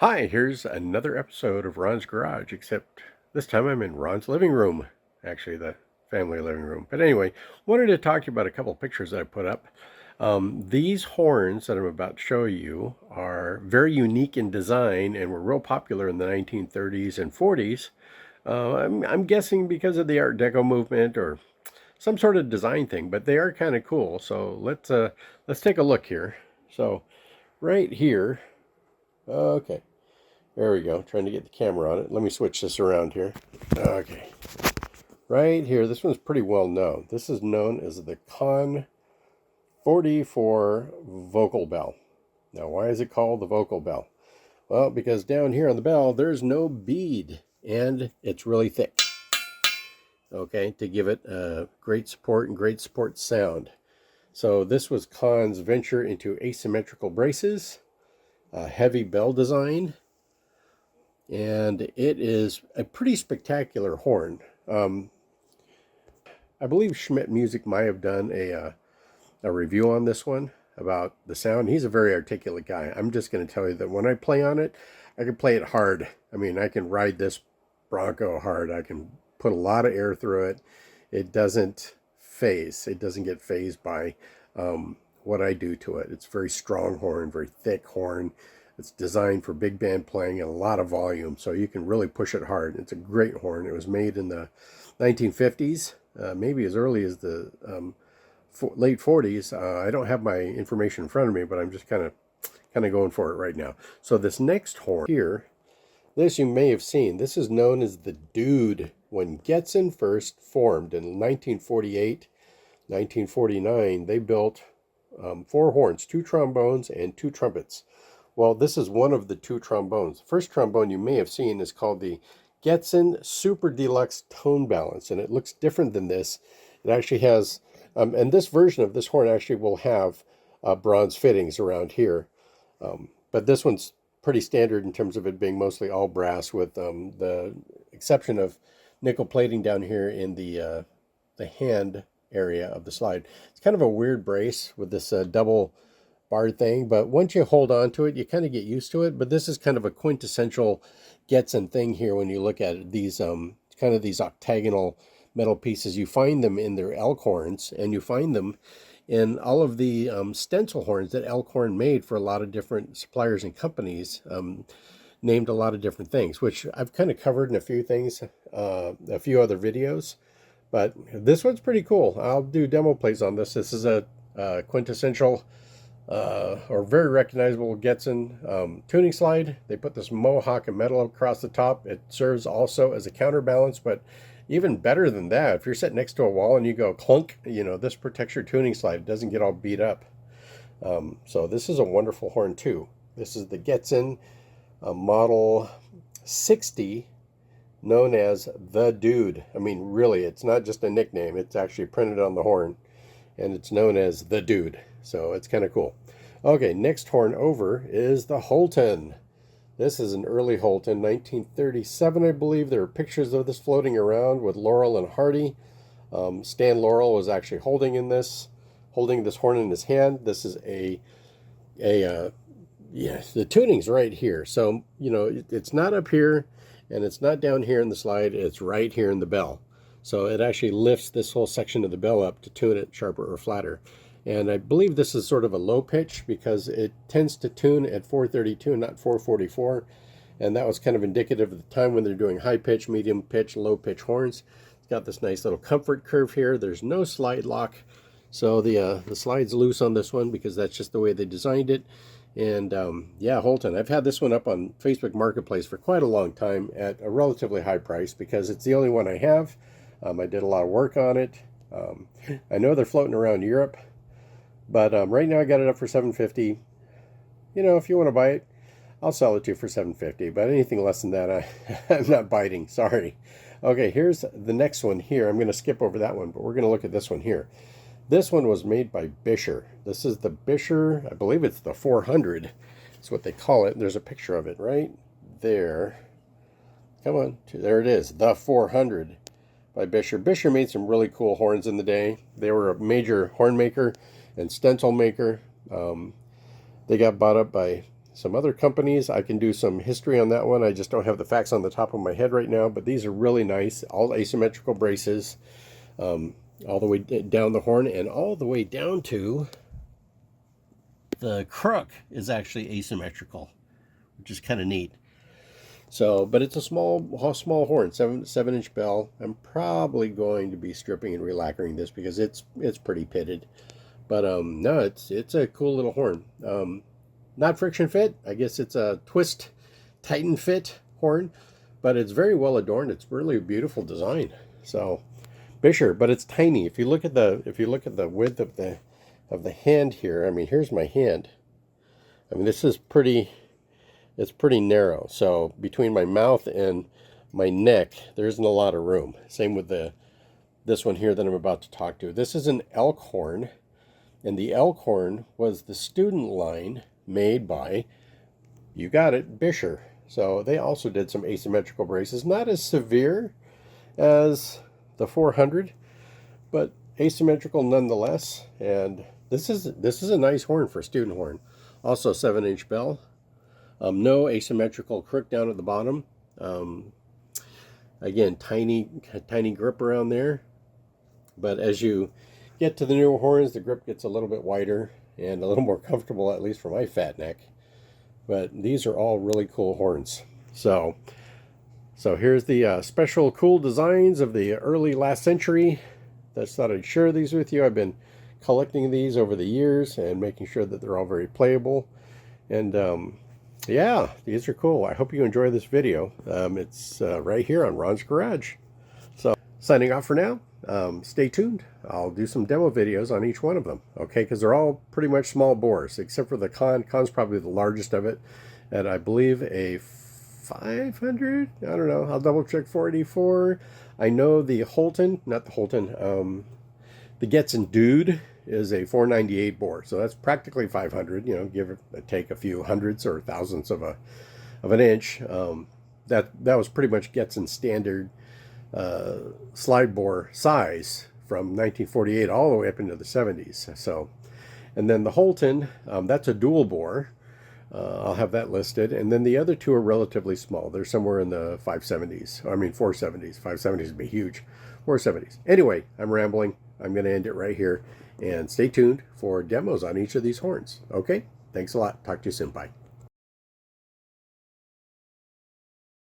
Hi, here's another episode of Ron's Garage, except this time I'm in Ron's living room, actually the family living room. But anyway, wanted to talk to you about a couple pictures that I put up. These horns that I'm about to show you are very unique in design and were real popular in the 1930s and 40s. I'm guessing because of the Art Deco movement or some sort of design thing, but they are kind of cool. So let's take a look here. So right here, okay. There we go. Trying to get the camera on it. Let me switch this around here. Okay. Right here, this one's pretty well known. This is known as the Conn 44 vocal bell. Now, why is it called the vocal bell? Well, because down here on the bell, there's no bead, and it's really thick. Okay, to give it great support and great support sound. So this was Conn's venture into asymmetrical braces, heavy bell design, and it is a pretty spectacular horn. I believe Schmidt Music might have done a review on this one about the sound. He's a very articulate guy. I'm just going to tell you that when I play on it, I can play it hard. I mean, I can ride this Bronco hard. I can put a lot of air through it. It doesn't phase. It doesn't get phased by what I do to it. It's a very strong horn, very thick horn. It's designed for big band playing and a lot of volume, so you can really push it hard. It's a great horn. It was made in the 1950s, maybe as early as the late 40s. I don't have my information in front of me, but I'm just kind of going for it right now. So this next horn here, this you may have seen. This is known as the Dude. When Geten first formed in 1948, 1949, they built 4 horns, 2 trombones, and 2 trumpets. Well, this is one of the 2 trombones. The first trombone you may have seen is called the Geten Super Deluxe Tone Balance, and it looks different than this. It actually has, and this version of this horn actually will have bronze fittings around here. But this one's pretty standard in terms of it being mostly all brass, with the exception of nickel plating down here in the hand area of the slide. It's kind of a weird brace with this double barred thing, but once you hold on to it, you kind of get used to it. But this is kind of a quintessential Geten thing here when you look at it. These kind of these octagonal metal pieces, you find them in their elk horns, and you find them in all of the stencil horns that elk horn made for a lot of different suppliers and companies, named a lot of different things, which I've kind of covered in a few things, a few other videos. But this one's pretty cool. I'll do demo plays on this. This is a quintessential or very recognizable Geten tuning slide. They put this mohawk of metal across the top. It serves also as a counterbalance, but even better than that, if you're sitting next to a wall and you go clunk, this protects your tuning slide. It doesn't get all beat up. So this is a wonderful horn too. This is the Geten Model 60, known as the Dude. I mean, really, it's not just a nickname. It's actually printed on the horn, and it's known as the Dude. So it's kind of cool. Okay, next horn over is the Holton. This is an early Holton, 1937, I believe. There are pictures of this floating around with Laurel and Hardy. Stan Laurel was actually holding this horn in his hand. This is the tuning's right here. So, it's not up here and it's not down here in the slide. It's right here in the bell. So it actually lifts this whole section of the bell up to tune it sharper or flatter. And I believe this is sort of a low pitch because it tends to tune at 432, not 444. And that was kind of indicative of the time when they're doing high pitch, medium pitch, low pitch horns. It's got this nice little comfort curve here. There's no slide lock. So the slide's loose on this one because that's just the way they designed it. And yeah, Holton. I've had this one up on Facebook Marketplace for quite a long time at a relatively high price because it's the only one I have. I did a lot of work on it. I know they're floating around Europe, but right now I got it up for $750. If you want to buy it, I'll sell it to you for $750. But anything less than that, I'm not biting. Sorry. Okay, here's the next one here. I'm going to skip over that one, but we're going to look at this one here. This one was made by Buescher. This is the Buescher, I believe it's the 400. That's what they call it. There's a picture of it right there. Come on, there it is, the 400 by Buescher. Buescher made some really cool horns in the day. They were a major horn maker and stencil maker. They got bought up by some other companies. I can do some history on that one. I just don't have the facts on the top of my head right now, but these are really nice. All asymmetrical braces, all the way down the horn, and all the way down to the crook is actually asymmetrical, which is kind of neat. So, but it's a small horn, 7-inch bell. I'm probably going to be stripping and relacquering this because it's pretty pitted. But no, it's a cool little horn. Not friction fit. I guess it's a twist, tighten fit horn, but it's very well adorned. It's really a beautiful design. So, Buescher, but it's tiny. If you look at the width of the hand here, I mean, here's my hand. I mean, this is pretty. It's pretty narrow. So between my mouth and my neck, there isn't a lot of room. Same with this one here that I'm about to talk to. This is an elk horn, and the elk horn was the student line made by, you got it, Buescher. So they also did some asymmetrical braces, not as severe as the 400, but asymmetrical nonetheless. And this is a nice horn for a student horn. Also 7-inch bell. No asymmetrical crook down at the bottom. Again, tiny grip around there. But as you get to the newer horns, the grip gets a little bit wider and a little more comfortable, at least for my fat neck. But these are all really cool horns. So here's the special cool designs of the early last century. Just thought I'd share these with you. I've been collecting these over the years and making sure that they're all very playable. And yeah, these are cool. I hope you enjoy this video. It's right here on Ron's Garage. So, signing off for now. Stay tuned. I'll do some demo videos on each one of them. Okay, because they're all pretty much small bores, except for the Conn. Conn's probably the largest of it. And I believe a 500? I don't know. I'll double check 484. I know the Holton, not the Holton, the Geten Dude is a 498 bore, so that's practically 500. You know, give or take a few hundreds or thousandths of an inch. That was pretty much Geten's standard slide bore size from 1948 all the way up into the 70s. So, and then the Holton, that's a dual bore. I'll have that listed, and then the other two are relatively small. They're somewhere in the 570s. I mean 470s. 570s would be huge. 470s. Anyway, I'm rambling. I'm going to end it right here. And stay tuned for demos on each of these horns. Okay? Thanks a lot. Talk to you soon. Bye.